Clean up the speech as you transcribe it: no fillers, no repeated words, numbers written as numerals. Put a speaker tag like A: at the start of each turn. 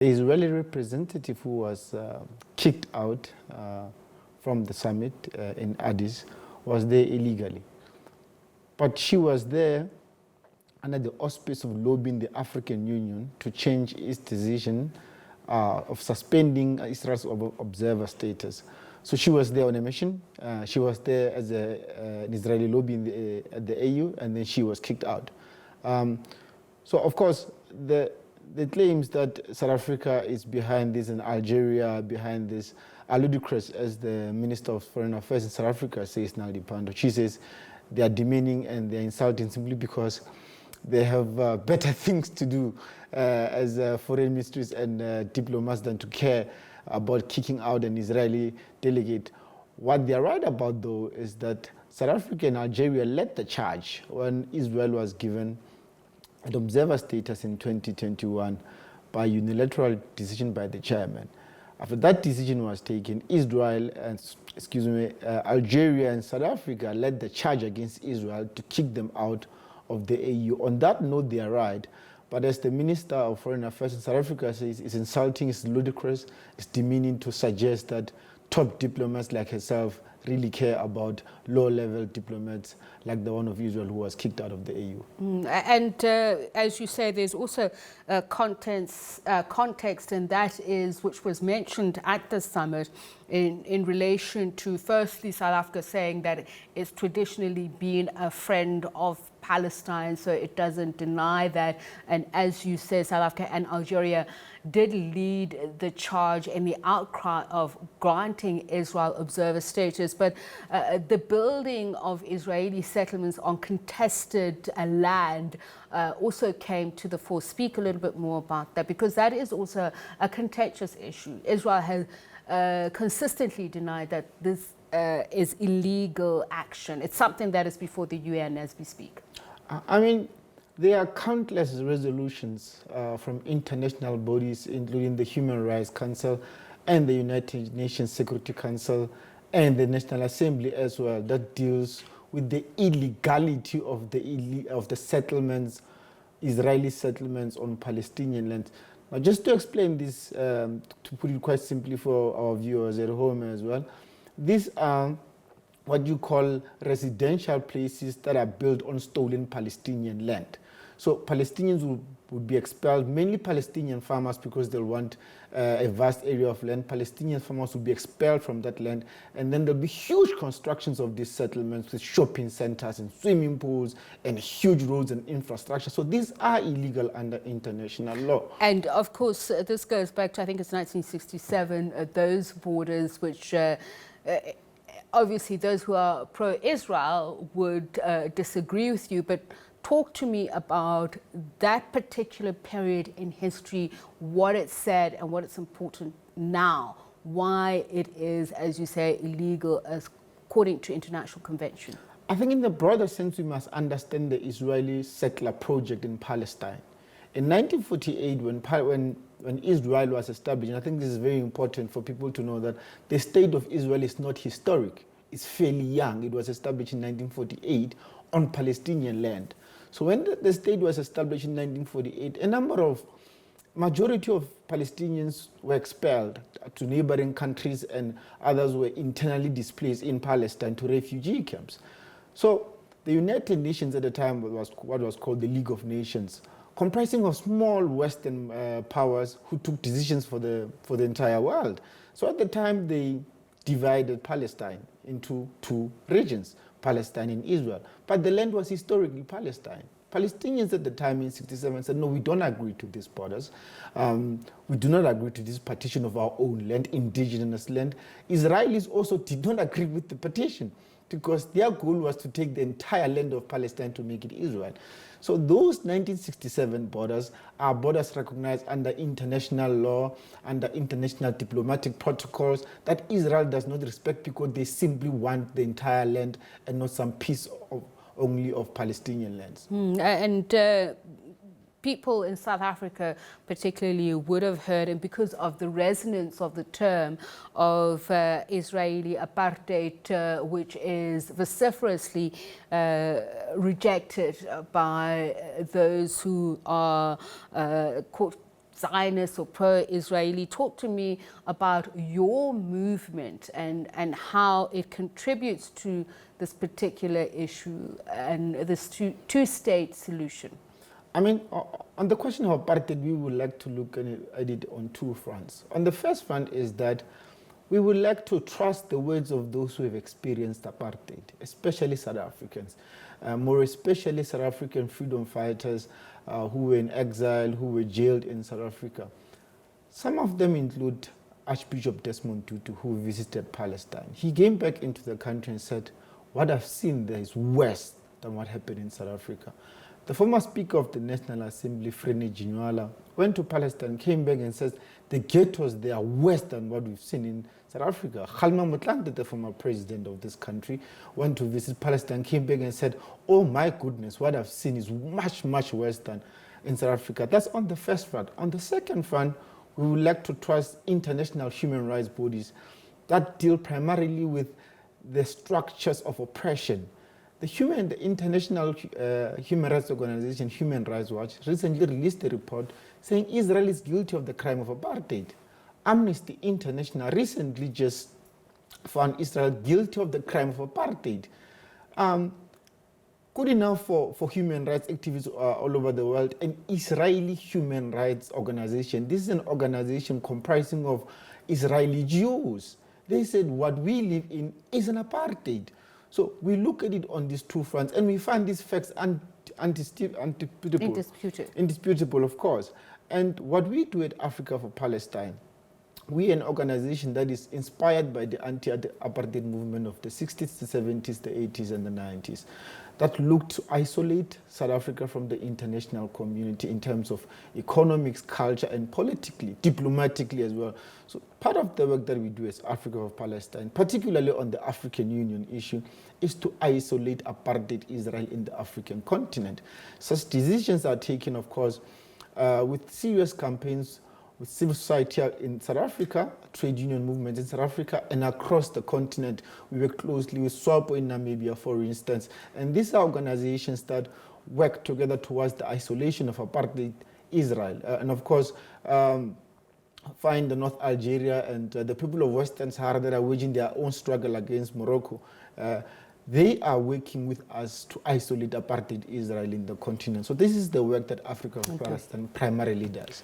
A: The Israeli representative who was kicked out from the summit in Addis was there illegally. But she was there under the auspice of lobbying the African Union to change its decision of suspending Israel's observer status. So she was there on a mission. She was there as an Israeli lobby at the AU, and then she was kicked out. So of course, the claims that South Africa is behind this and Algeria behind this are ludicrous, as the Minister of Foreign Affairs in South Africa says, Alie Komape. She says they are demeaning and they're insulting simply because they have better things to do as foreign ministries and diplomats than to care about kicking out an Israeli delegate. What they're right about, though, is that South Africa and Algeria led the charge when Israel was given an observer status in 2021 by unilateral decision by the chairman. After that decision was taken, Algeria and South Africa led the charge against Israel to kick them out of the AU. On that note, they are right. But as the Minister of Foreign Affairs in South Africa says, it's insulting, it's ludicrous, it's demeaning to suggest that top diplomats like herself really care about low-level diplomats like the one of Israel who was kicked out of the AU.
B: And as you say, there's also context, and that is, which was mentioned at the summit in relation to, firstly, South Africa saying that it's traditionally been a friend of Palestine, so it doesn't deny that. And as you say, South Africa and Algeria did lead the charge in the outcry of granting Israel observer status. But the building of Israeli settlements on contested land also came to the fore. Speak a little bit more about that, because that is also a contentious issue. Israel has consistently denied that this is illegal action. It's something that is before the UN as we speak.
A: I mean, there are countless resolutions from international bodies, including the Human Rights Council and the United Nations Security Council and the National Assembly as well, that deals with the illegality of the settlements, Israeli settlements on Palestinian land. Now, just to explain this, to put it quite simply for our viewers at home as well, these are what you call residential places that are built on stolen Palestinian land. So Palestinians would be expelled, mainly Palestinian farmers, because they'll want a vast area of land. Palestinian farmers will be expelled from that land, and then there'll be huge constructions of these settlements with shopping centers and swimming pools and huge roads and infrastructure. So these are illegal under international law.
B: And of course, this goes back to, I think it's 1967, those borders which obviously those who are pro-Israel would disagree with you, but talk to me about that particular period in history, what it said and what it's important now, why it is, as you say, illegal according to international convention.
A: I think in the broader sense, we must understand the Israeli settler project in Palestine. In 1948, when Israel was established, and I think this is very important for people to know that the state of Israel is not historic. It's fairly young. It was established in 1948 on Palestinian land. So when the state was established in 1948, majority of Palestinians were expelled to neighboring countries, and others were internally displaced in Palestine to refugee camps. So the United Nations at the time was what was called the League of Nations, comprising of small Western powers who took decisions for the entire world. So at the time, they divided Palestine into two regions, Palestine and Israel. But the land was historically Palestine. Palestinians at the time in 1967 said, no, we don't agree to these borders. We do not agree to this partition of our own land, indigenous land. Israelis also did not agree with the partition, because their goal was to take the entire land of Palestine to make it Israel. So those 1967 borders are borders recognized under international law, under international diplomatic protocols, that Israel does not respect, because they simply want the entire land and not some piece only of Palestinian lands.
B: And people in South Africa particularly would have heard, and because of the resonance of the term of Israeli apartheid, which is vociferously rejected by those who are Zionist or pro-Israeli. Talk to me about your movement and how it contributes to this particular issue and this two-state solution.
A: I mean, on the question of apartheid, we would like to look at it on two fronts. On the first front is that we would like to trust the words of those who have experienced apartheid, especially South Africans, more especially South African freedom fighters who were in exile, who were jailed in South Africa. Some of them include Archbishop Desmond Tutu, who visited Palestine. He came back into the country and said, what I've seen there is worse than what happened in South Africa. The former Speaker of the National Assembly, Frene Ginwala, went to Palestine, came back and says, the ghettos there are worse than what we've seen in South Africa. Kgalema Motlanthe, the former president of this country, went to visit Palestine, came back and said, oh my goodness, what I've seen is much, much worse than in South Africa. That's on the first front. On the second front, we would like to trust international human rights bodies that deal primarily with the structures of oppression. The International Human Rights Organization, Human Rights Watch, recently released a report saying Israel is guilty of the crime of apartheid. Amnesty International recently just found Israel guilty of the crime of apartheid. Good enough for human rights activists all over the world, an Israeli human rights organization. This is an organization comprising of Israeli Jews. They said what we live in is an apartheid. So we look at it on these two fronts and we find these facts indisputable, of course. And what we do at Africa for Palestine, we are an organization that is inspired by the anti-apartheid movement of the 60s, the 70s, the 80s, and the 90s, that looked to isolate South Africa from the international community in terms of economics, culture, and politically, diplomatically as well. So part of the work that we do as Africa for Palestine, particularly on the African Union issue, is to isolate apartheid Israel in the African continent. Such decisions are taken, of course, with serious campaigns with civil society in South Africa, trade union movements in South Africa, and across the continent. We work closely with SWAPO in Namibia, for instance. And these are organizations that work together towards the isolation of apartheid Israel. And of course, find the North Algeria and the people of Western Sahara that are waging their own struggle against Morocco. They are working with us to isolate apartheid Israel in the continent. So this is the work that Africa for Palestine primarily does.